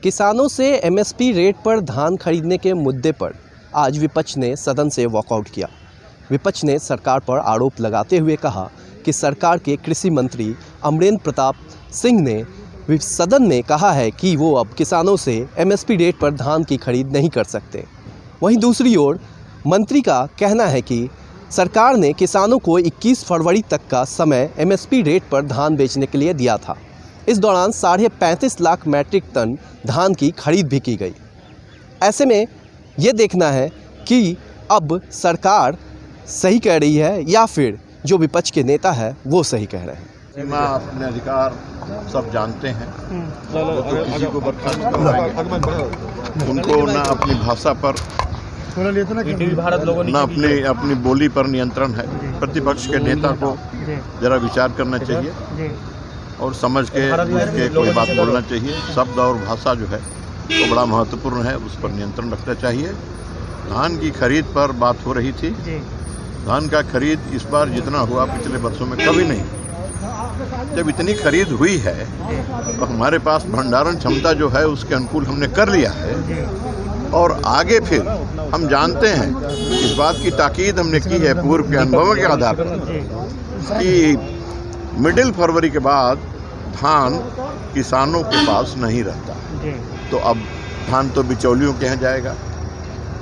किसानों से MSP rate पर धान खरीदने के मुद्दे पर आज विपक्ष ने सदन से वॉकआउट किया। विपक्ष ने सरकार पर आरोप लगाते हुए कहा कि सरकार के कृषि मंत्री अमरेंद्र प्रताप सिंह ने सदन में कहा है कि वो अब किसानों से एमएसपी रेट पर धान की खरीद नहीं कर सकते। वहीं दूसरी ओर मंत्री का कहना है कि सरकार ने किसानों को 21 फरवरी तक का समय एमएसपी रेट पर धान बेचने के लिए दिया था। इस दौरान 35.5 लाख मैट्रिक टन धान की खरीद भी की गई। ऐसे में ये देखना है कि अब सरकार सही कह रही है या फिर जो विपक्ष के नेता है वो सही कह रहे हैं। सीमा अपने अधिकार सब जानते हैं, तो किसी को बर्खास्त करवाएंगे। उनको ना अपनी भाषा पर ना अपनी बोली पर नियंत्रण है। प्रतिपक्ष के नेता को जरा विचार करना चाहिए और समझ के कोई बात बोलना चाहिए। शब्द और भाषा जो है वो बड़ा महत्वपूर्ण है, उस पर नियंत्रण रखना चाहिए। धान की खरीद पर बात हो रही थी। धान का खरीद इस बार जितना हुआ पिछले वर्षों में कभी नहीं। जब इतनी खरीद हुई है तो हमारे पास भंडारण क्षमता जो है उसके अनुकूल हमने कर लिया है और आगे फिर हम जानते हैं, इस बात की ताकीद हमने की है पूर्व के अनुभवों के आधार पर कि मिडिल फरवरी के बाद धान किसानों के पास नहीं रहता। तो अब धान तो बिचौलियों के यहाँ जाएगा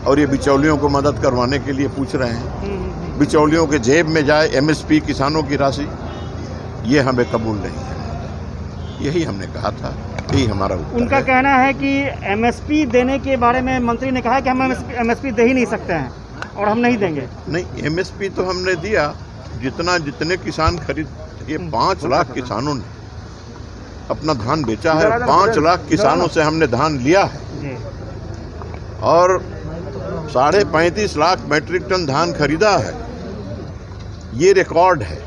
और ये बिचौलियों को मदद करवाने के लिए पूछ रहे हैं। बिचौलियों के जेब में जाए एमएसपी किसानों की राशि, ये हमें कबूल नहीं है। यही हमने कहा था, यही हमारा उत्तर उनका कहना है कि एमएसपी देने के बारे में मंत्री ने कहा कि हम एमएसपी दे ही नहीं सकते हैं और हम नहीं देंगे। नहीं, एमएसपी तो हमने दिया। जितने किसान खरीद, ये 5 लाख किसानों ने अपना धान बेचा है। 5 लाख किसानों से हमने धान लिया है और 35.5 लाख मैट्रिक टन धान खरीदा है। ये रिकॉर्ड है।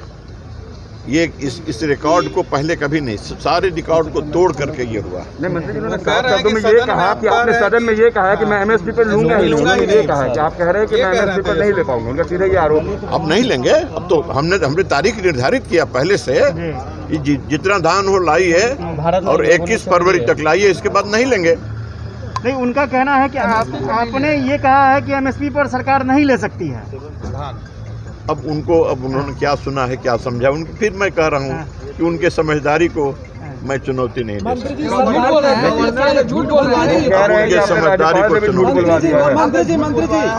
ये इस रिकॉर्ड को पहले कभी नहीं, सारे रिकॉर्ड को तोड़ करके ये हुआ। नहीं, मंत्री जी ने साफ शब्दों में ये कहा कि आपने सदन में ये कहा कि मैं एमएसपी पर लूंगा ही लूंगा। ये कहा कि आप कह रहे हैं कि मैं एमएसपी पर नहीं ले पाऊंगा। उनका सीधे ये आरोप। अब नहीं लेंगे। अब तो हमने तारीख निर्धारित किया पहले से, जितना धान हो लाई है और 21 फरवरी तक लाई है, इसके बाद नहीं लेंगे। नहीं, उनका कहना है कि आपने ये कहा है कि एमएसपी पर सरकार नहीं ले सकती है। अब उन्होंने क्या सुना है, क्या समझा, उनकी फिर मैं कह रहा हूँ कि उनके समझदारी को मैं चुनौती नहीं दे सकता।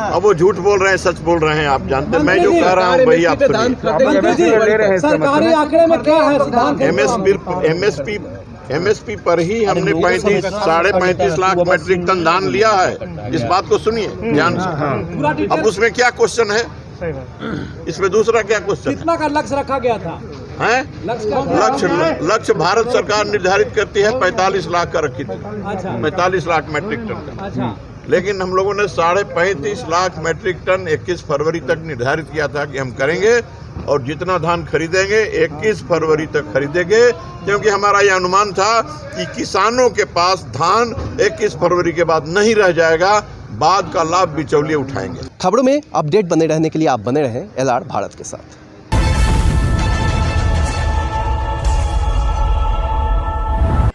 अब वो झूठ बोल रहे हैं, सच बोल रहे हैं, आप जानते हैं। मैं जो कह रहा हूँ वही आप सुनिए। एमएसपी पर ही हमने 35.5 लाख मैट्रिक टन धान लिया है। इस बात को सुनिए ध्यान से। अब उसमें क्या क्वेश्चन है, इसमें दूसरा क्या क्वेश्चन, कितना का लक्ष्य रखा गया था? लक्ष्य भारत सरकार निर्धारित करती है 45 लाख का रखी थी। 45 लाख मैट्रिक टन का। लेकिन हम लोगों ने 35.5 लाख मैट्रिक टन 21 फरवरी तक निर्धारित किया था कि हम करेंगे और जितना धान खरीदेंगे 21 फरवरी तक खरीदेंगे, क्योंकि हमारा यह अनुमान था कि किसानों के पास धान 21 फरवरी के बाद नहीं रह जाएगा। बाद का लाभ बिचौलिए उठाएंगे। खबरों में अपडेट बने रहने के लिए आप बने रहें LR भारत के साथ।